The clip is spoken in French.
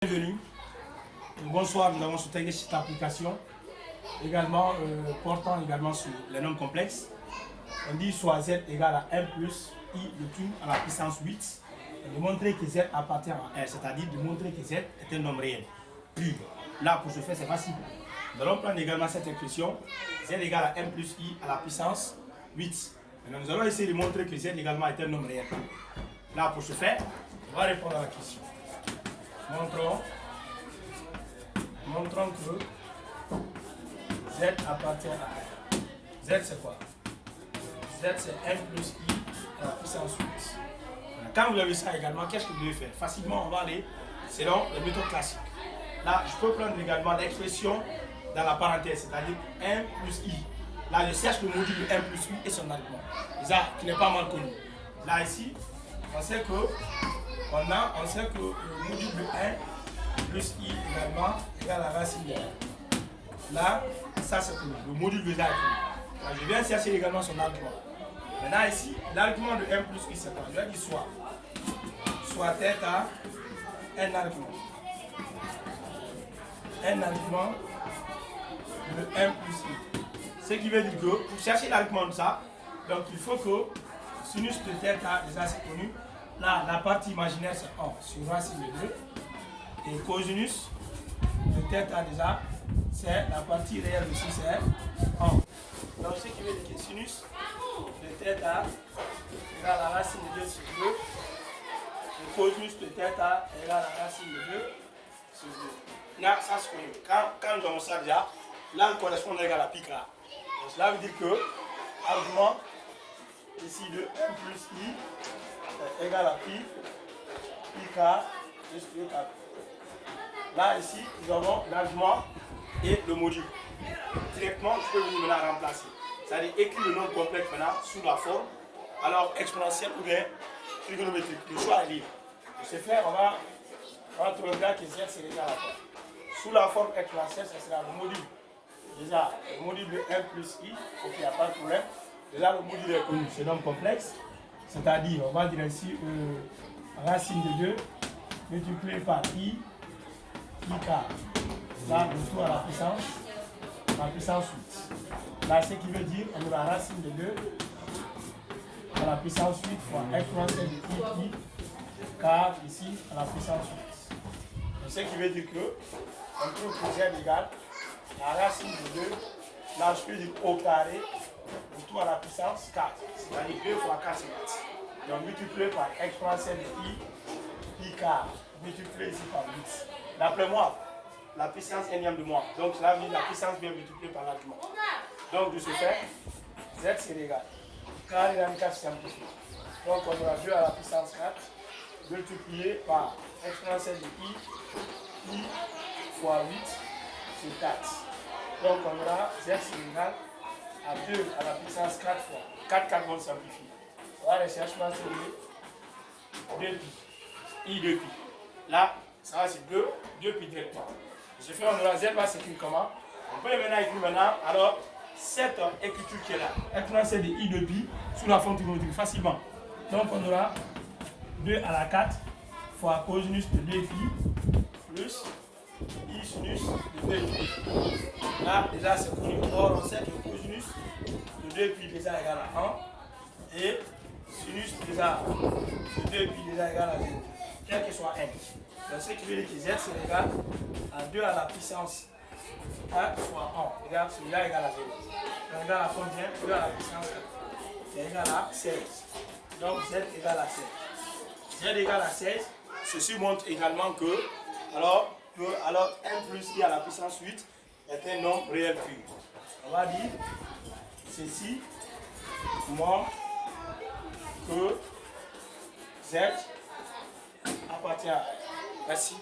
Bienvenue. Bonsoir, nous avons souhaité cette application également portant également sur les nombres complexes. On dit soit z égale à 1 plus i de tout à la puissance 8. Et de montrer que z appartient à R, c'est-à-dire de montrer que z est un nombre réel. Puis là, pour ce faire, c'est facile. Nous allons prendre également cette expression z égale à 1 plus i à la puissance 8. Maintenant, nous allons essayer de montrer que z également est un nombre réel. Là, pour ce faire, on va répondre à la question. Montrons que z appartient à R. Z c'est quoi? Z c'est 1 plus i à la puissance 8. Quand vous avez ça également, qu'est-ce que vous devez faire? Facilement, on va aller selon les méthodes classiques. Là, je peux prendre également l'expression dans la parenthèse, c'est-à-dire 1 plus i. Là, je cherche le module de 1 plus i et son argument. Ça, qui n'est pas mal connu. Là, ici, on sait que le module de 1 plus i également égale à la racine de 1. Là, ça c'est connu. Le module de ça est connu. Là, je viens chercher également son argument. Maintenant ici, l'argument de 1 plus i c'est quoi? Je vais dire soit tête à un argument. Un argument de 1 plus i. Ce qui veut dire que pour chercher l'argument de ça, donc il faut que sinus de tête à, déjà c'est connu. Là, la partie imaginaire c'est 1 sur racine de 2. Et cosinus de θ déjà, c'est la partie réelle aussi, c'est 1. Donc ce qui veut dire que sinus de θ égale la racine de 2 sur 2. Et cosinus de θ égale la racine de 2 sur 2. Là, ça se connaît. Quand nous avons ça déjà, là, le correspondant égale à pi k. Donc cela veut dire que l'argument ici de 1 plus i égale à pi k plus pi k. Là, ici, nous avons l'argument et le module. Directement, je peux venir maintenant remplacer. C'est-à-dire écrire le nombre complexe maintenant sous la forme, alors exponentielle ou bien trigonométrique. Le choix est libre. Pour ce faire, on va trouver que z c'est égal à quoi? Sous la forme exponentielle, ce sera le module. Déjà, le module de 1 plus i, donc il n'y a pas de problème. Déjà, le module est connu, c'est un nombre complexe. C'est-à-dire, on va dire ici racine de 2 multiplié par i. K, là, le tout à la puissance 8. Là, ce qui veut dire, on a la racine de 2 à la puissance 8 fois exponentielle de i, K, ici, à la puissance 8. Donc, ce qui veut dire que, on trouve que z égale la racine de 2, là, je peux dire au carré, le tout à la puissance 4. C'est-à-dire 2 fois 4, c'est 4. Donc, multiplié par exponentielle de i, K, multiplié ici par 8. D'après moi, la puissance énième de moi. Donc cela veut dire la puissance bien multipliée par l'argument. Donc de ce fait, z c'est égal. Carré dans 4 simplifié. Donc on aura 2 à la puissance 4 multiplié par exponentielle de i fois 8 sur 4. Donc on aura z c'est égal à 2 à la puissance 4 fois 4 vont simplifier. On va rechercher c'est 2 pi. I 2 pi. Là, ça va c'est 2 pi directement. Je fais on aura z va s'écrire comment? On peut maintenant écrire maintenant, alors cette écriture qui est là, exponentielle de i de pi sous la forme trigonométrique facilement. Donc on aura 2 à la 4 fois cosinus de 2 pi plus i sinus de 2 pi. Là déjà c'est connu. Or on sait que cosinus de 2 pi déjà égale à 1 et sinus déjà de 2 pi déjà égale à 0. Quel que soit n. Donc ce qui veut dire que z c'est égal à 2 à la puissance 4 fois 1. Regarde, celui-là égale à 0. Donc égal à combien? 2 à la puissance 4. C'est égal à 16. Donc z égale à 16. Z égale à 16. Ceci montre également que, alors 1 plus i à la puissance 8 est un nombre réel pur. On va dire, ceci montre que z appartient à R. Merci.